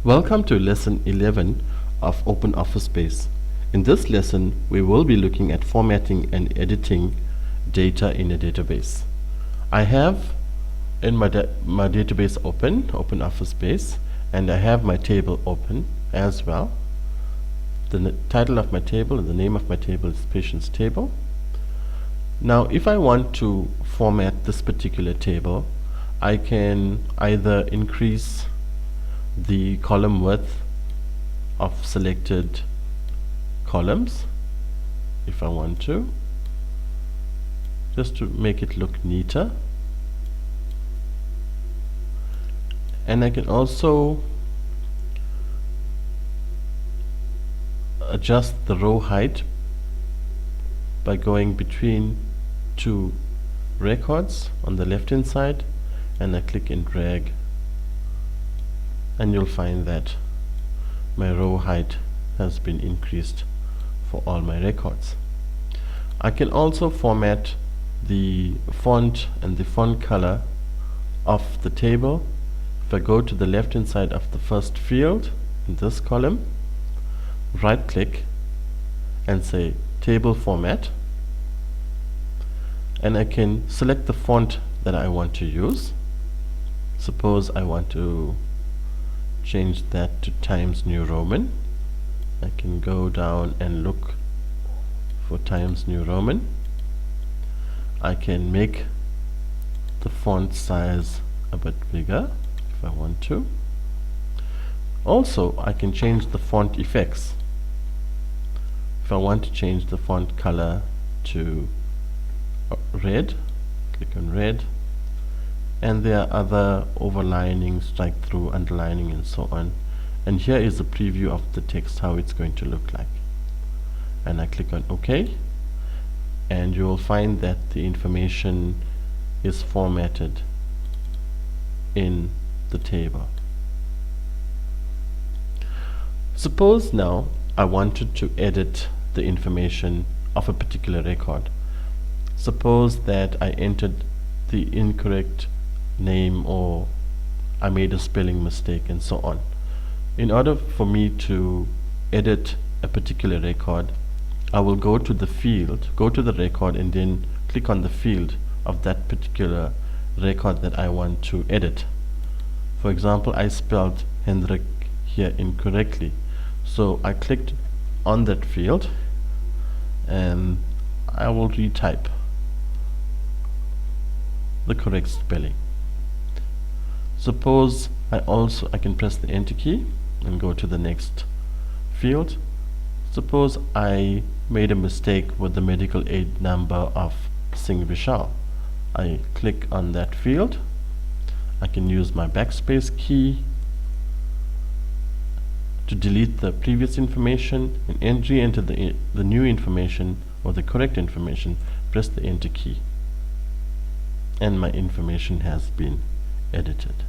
Welcome to lesson 11 of OpenOffice Base. In this lesson, we will be looking at formatting and editing data in a database. I have in my database open, OpenOffice Base, and I have my table open as well. The title of my table and the name of my table is Patients Table. Now, if I want to format this particular table, I can either increase the column width of selected columns if I want to, just to make it look neater, and I can also adjust the row height by going between two records on the left hand side, and I click and drag, and you'll find that my row height has been increased for all my records. I can also format the font and the font color of the table. If I go to the left hand side of the first field in this column, right click and say table format, and I can select the font that I want to use. Suppose I want to change that to Times New Roman. I can go down and look for Times New Roman. I can make the font size a bit bigger if I want to. Also, I can change the font effects. If I want to change the font color to red, click on red, and there are other overlining, strike through, underlining, and so on. And here is a preview of the text, how it's going to look like. And I click on OK, and you will find that the information is formatted in the table. Suppose now I wanted to edit the information of a particular record. Suppose that I entered the incorrect name, or I made a spelling mistake, and so on. In order for me to edit a particular record, I will go to the field, go to the record, and then click on the field of that particular record that I want to edit. For example, I spelled Hendrik here incorrectly, so I clicked on that field and I will retype the correct spelling. Suppose I can press the enter key and go to the next field. Suppose I made a mistake with the medical aid number of Singh Vishal. I click on that field. I can use my backspace key to delete the previous information and enter the new information, or the correct information. Press the enter key, and my information has been edited.